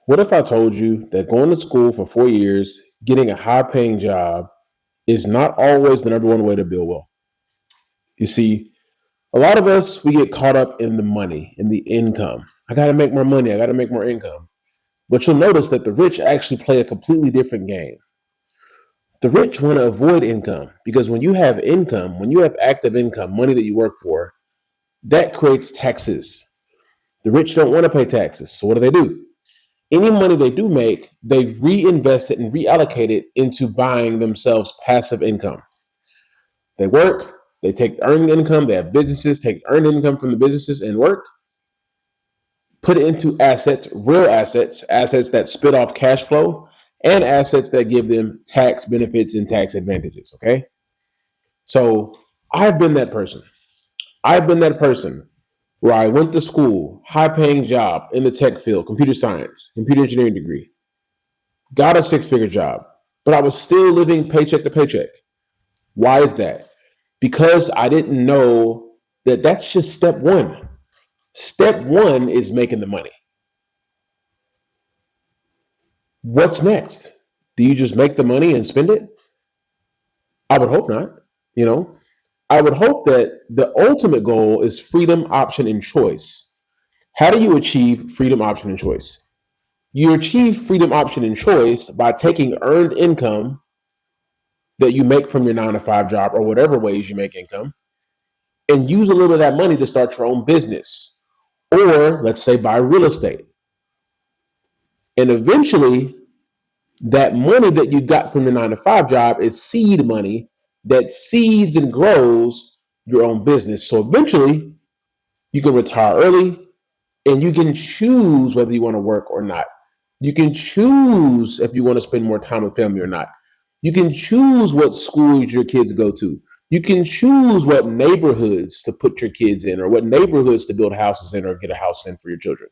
What if I told you that going to school for 4 years, getting a high paying job, is not always the number one way to build wealth? You see, a lot of us, we get caught up in the money, in the income. I got to make more money. I got to make more income. But you'll notice that the rich actually play a completely different game. The rich want to avoid income because when you have income, when you have active income, money that you work for, that creates taxes. The rich don't want to pay taxes. So what do? Any money they do make, they reinvest it and reallocate it into buying themselves passive income. They work, they take earned income, they have businesses, take earned income from the businesses and work, put it into assets, real assets, assets that spit off cash flow, and assets that give them tax benefits and tax advantages. Okay. So I've been that person. I've been that person where I went to school, high paying job in the tech field, computer science, computer engineering degree, got a 6-figure job, but I was still living paycheck to paycheck. Why is that? Because I didn't know that that's just step one. Step one is making the money. What's next? Do you just make the money and spend it? I would hope not. I would hope that the ultimate goal is freedom, option, and choice. How do you achieve freedom, option, and choice? You achieve freedom, option, and choice by taking earned income that you make from your 9 to 5 job or whatever ways you make income and use a little of that money to start your own business or let's say buy real estate. And eventually that money that you got from your 9 to 5 job is seed money that seeds and grows your own business. So eventually you can retire early and you can choose whether you want to work or not. You can choose if you want to spend more time with family or not. You can choose what schools your kids go to. You can choose what neighborhoods to put your kids in or what neighborhoods to build houses in or get a house in for your children.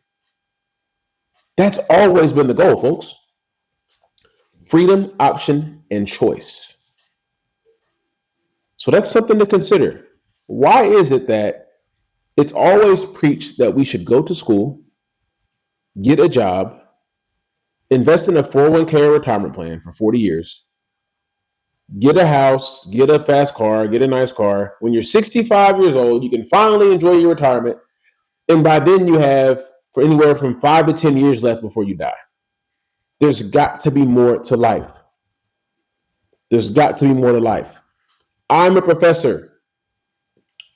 That's always been the goal, folks. Freedom, option, and choice. So that's something to consider. Why is it that it's always preached that we should go to school, get a job, invest in a 401k or retirement plan for 40 years, get a house, get a fast car, get a nice car. When you're 65 years old, you can finally enjoy your retirement. And by then you have for anywhere from 5 to 10 years left before you die. There's got to be more to life. There's got to be more to life. I'm a professor.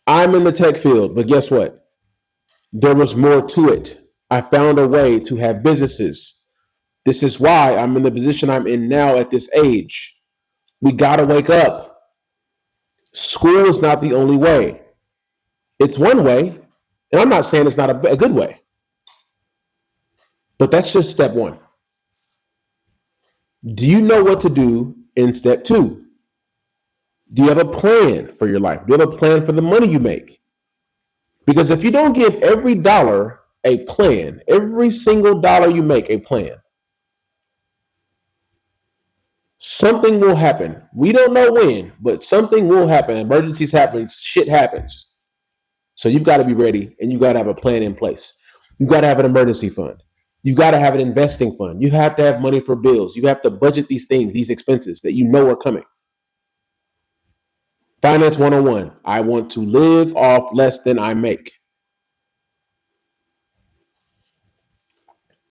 I'm in the tech field, but guess what? There was more to it. I found a way to have businesses. This is why I'm in the position I'm in now at this age. We got to wake up. School is not the only way. It's one way, and I'm not saying it's not a good way, but that's just step one. Do you know what to do in step two? Do you have a plan for your life? Do you have a plan for the money you make? Because if you don't give every dollar a plan, every single dollar you make a plan, something will happen. We don't know when, but something will happen. Emergencies happen. Shit happens. So you've got to be ready and you got to have a plan in place. You've got to have an emergency fund. You've got to have an investing fund. You have to have money for bills. You have to budget these things, these expenses that you know are coming. Finance 101. I want to live off less than I make.